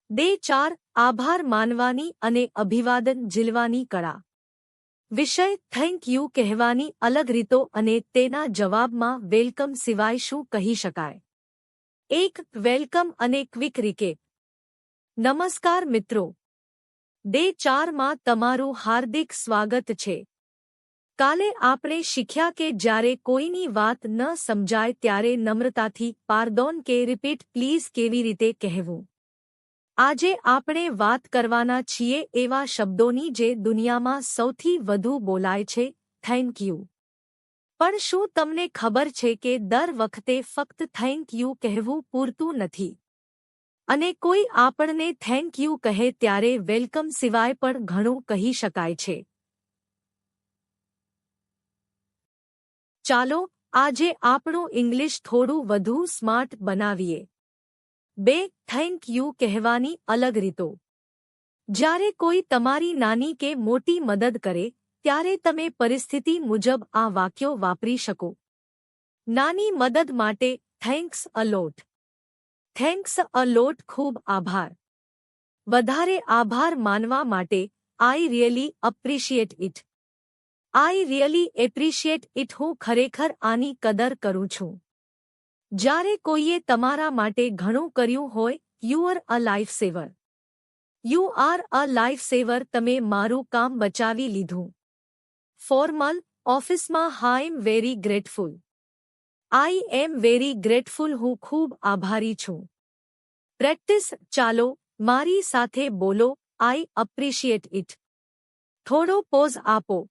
Day 4 આભાર માનવાની અને અભિવાદન ઝીલવાની કળા. વિષય થેન્ક યુ કહેવાની અલગ રીતો અને તેના જવાબમાં વેલકમ સિવાય શું કહી શકાય. 1. વેલકમ અને ક્વિક રિકેપ. નમસ્કાર મિત્રો. ડે 4 માં તમારું હાર્દિક સ્વાગત છે. કાલે આપણે શીખ્યા કે જ્યારે કોઈની વાત ન સમજાય ત્યારે નમ્રતાથી પાર્દોન કે રિપીટ પ્લીઝ કેવી રીતે કહેવું. આજે આપણે વાત કરવાના છીએ એવા શબ્દોની જે દુનિયામાં સૌથી વધુ બોલાય છે, થેન્ક યુ. પણ શું તમને ખબર છે કે દર વખતે ફક્ત થેન્ક યુ કહેવું પૂરતું નથી? અને કોઈ આપણને થેન્ક યુ કહે ત્યારે વેલકમ સિવાય પણ ઘણું કહી શકાય છે. ચાલો આજે આપણું ઇંગ્લિશ થોડું વધુ સ્માર્ટ બનાવીએ. 2. થેન્ક યુ કહેવાની અલગ રીતો. જ્યારે કોઈ તમારી નાની કે મોટી મદદ કરે ત્યારે તમે પરિસ્થિતિ મુજબ આ વાક્યો વાપરી શકો. નાની મદદ માટે thanks a lot. Thanks a લોટ ખૂબ આભાર. વધારે આભાર માનવા માટે I really appreciate it. I really appreciate it. હું ખરેખર આની કદર કરું છું. જ્યારે કોઈએ તમારા માટે ઘણું કર્યું હોય, you are a life saver. You are a life saver. તમે મારું કામ બચાવી લીધું. ફોર્મલ ઓફિસમાં I am very grateful. I am very grateful. હું ખૂબ આભારી છું. પ્રેક્ટિસ. ચાલો મારી સાથે બોલો, આઈ એપ્રિશિએટ ઇટ. થોડો પોઝ આપો.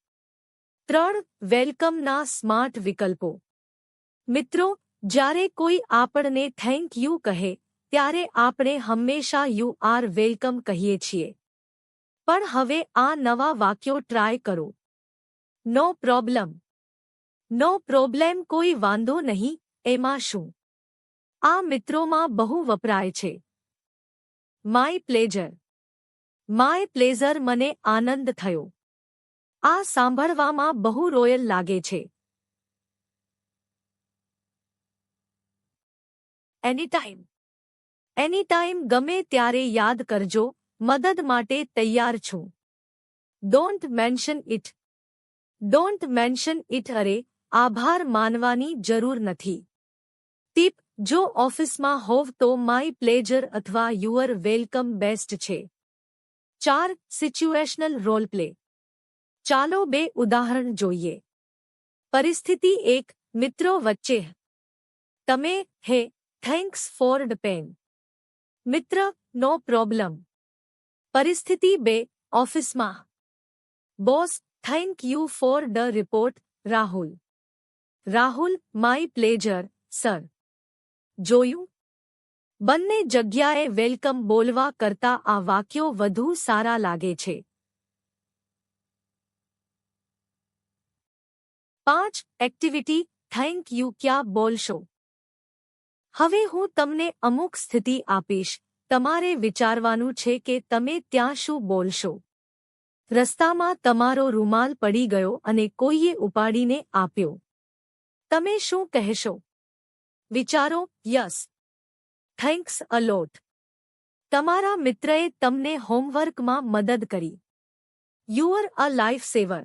3. વેલકમના સ્માર્ટ વિકલ્પો. મિત્રો, જ્યારે કોઈ આપણને થેન્ક યુ કહે ત્યારે આપણે હંમેશા યુ આર વેલકમ કહીએ છીએ. પણ હવે આ નવા વાક્યો ટ્રાય કરો. નો પ્રોબ્લેમ. નો પ્રોબ્લેમ. કોઈ વાંધો નહીં, એમાં શું? આ મિત્રોમાં બહુ વપરાય છે. My pleasure. My pleasure. મને આનંદ થયો. આ સાંભળવામાં બહુ રોયલ લાગે છે. એનીટાઈમ. એનીટાઈમ. ગમે ત્યારે યાદ કરજો, મદદ માટે તૈયાર છું. Don't mention it. Don't mention it. અરે, આભાર માનવાની જરૂર નથી. ટીપ. જો ઓફિસમાં હોવ તો માય પ્લેઝર અથવા યુઅર વેલકમ બેસ્ટ છે. 4. Situational role play. ચાલો 2 ઉદાહરણ જોઈએ. પરિસ્થિતિ 1. મિત્રો વચ્ચે. તમે, હે, થેન્ક્સ ફોર ધ પેન. મિત્ર, નો પ્રોબ્લેમ. પરિસ્થિતિ 2. ઓફિસમાં. Boss, thank you for the report, Rahul. Rahul, my pleasure, sir. જોયું? બંને જગ્યાએ વેલકમ બોલવા કરતાં આ વાક્યો વધુ સારા લાગે છે. 5. એક્ટિવિટી. થેન્ક યુ ક્યાં બોલશો? હવે હું તમને અમુક સ્થિતિ આપીશ. તમારે વિચારવાનું છે કે તમે ત્યાં શું બોલશો. રસ્તામાં તમારો રૂમાલ પડી ગયો અને કોઈએ ઉપાડીને આપ્યો. તમે શું કહેશો? વિચારો. યસ. Thanks a lot. તમારા મિત્રએ તમને હોમવર્કમાં મદદ કરી. You are a life saver.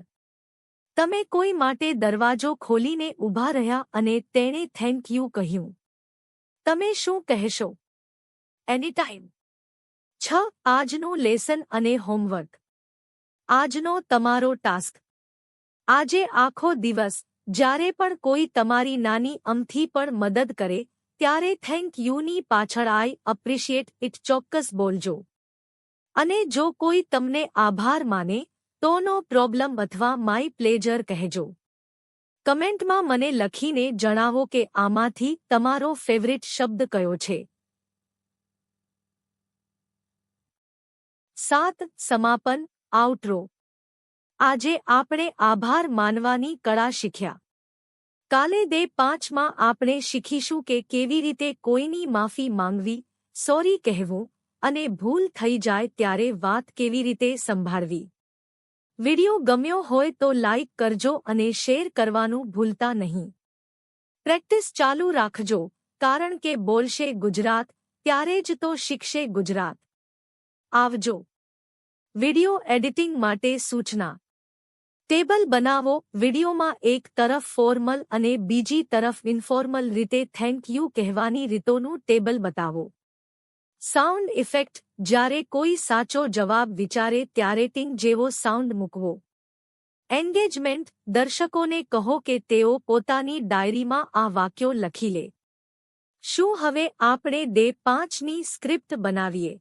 તમે કોઈ માટે દરવાજો ખોલીને ઊભા રહ્યા અને તેણે થેન્ક યુ કહ્યું. તમે શું કહેશો? એનીટાઈમ. 6. આજનું લેસન અને હોમવર્ક. આજનો તમારો ટાસ્ક. આજે આખો દિવસ જ્યારે પણ કોઈ તમારી નાની અમથી પણ મદદ કરે ત્યારે થેન્ક યુની પાછળ આઈ એપ્રિશિએટ ઇટ ચોક્કસ બોલજો. અને જો કોઈ તમને આભાર માને તો નો પ્રોબ્લેમ અથવા માય પ્લેઝર કહેજો. કમેન્ટમાં મને લખીને જણાવો કે આમાંથી તમારો ફેવરિટ શબ્દ કયો છે. 7. સમાપન, આઉટરો. આજે આપણે આભાર માનવાની કળા શીખ્યા. કાલે ડે 5 માં આપણે શીખીશું કે કેવી રીતે કોઈની માફી માંગવી, સોરી કહેવું અને ભૂલ થઈ જાય ત્યારે વાત કેવી રીતે સંભાળવી. વિડિયો ગમ્યો હોય તો લાઇક કરજો અને શેર કરવાનું ભૂલતા નહીં. પ્રેક્ટિસ ચાલુ રાખજો, કારણ કે બોલશે ગુજરાત ત્યારે જ તો શીખશે ગુજરાત. આવજો. વિડિયો એડિટિંગ માટે સૂચના. ટેબલ બનાવો. વિડિયોમાં એક તરફ ફોર્મલ અને બીજી તરફ ઇન્ફોર્મલ રીતે થેન્ક યુ કહેવાની રીતોનું ટેબલ બતાવો. Sound effect. જ્યારે કોઈ સાચો જવાબ વિચારે ત્યારે ટિંગ જેવો સાઉન્ડ મૂકવો. એન્ગેજમેન્ટ. દર્શકોને કહો કે તેઓ પોતાની ડાયરીમાં આ વાક્યો લખી લે. શું હવે આપણે ડે 5ની સ્ક્રિપ્ટ બનાવીએ?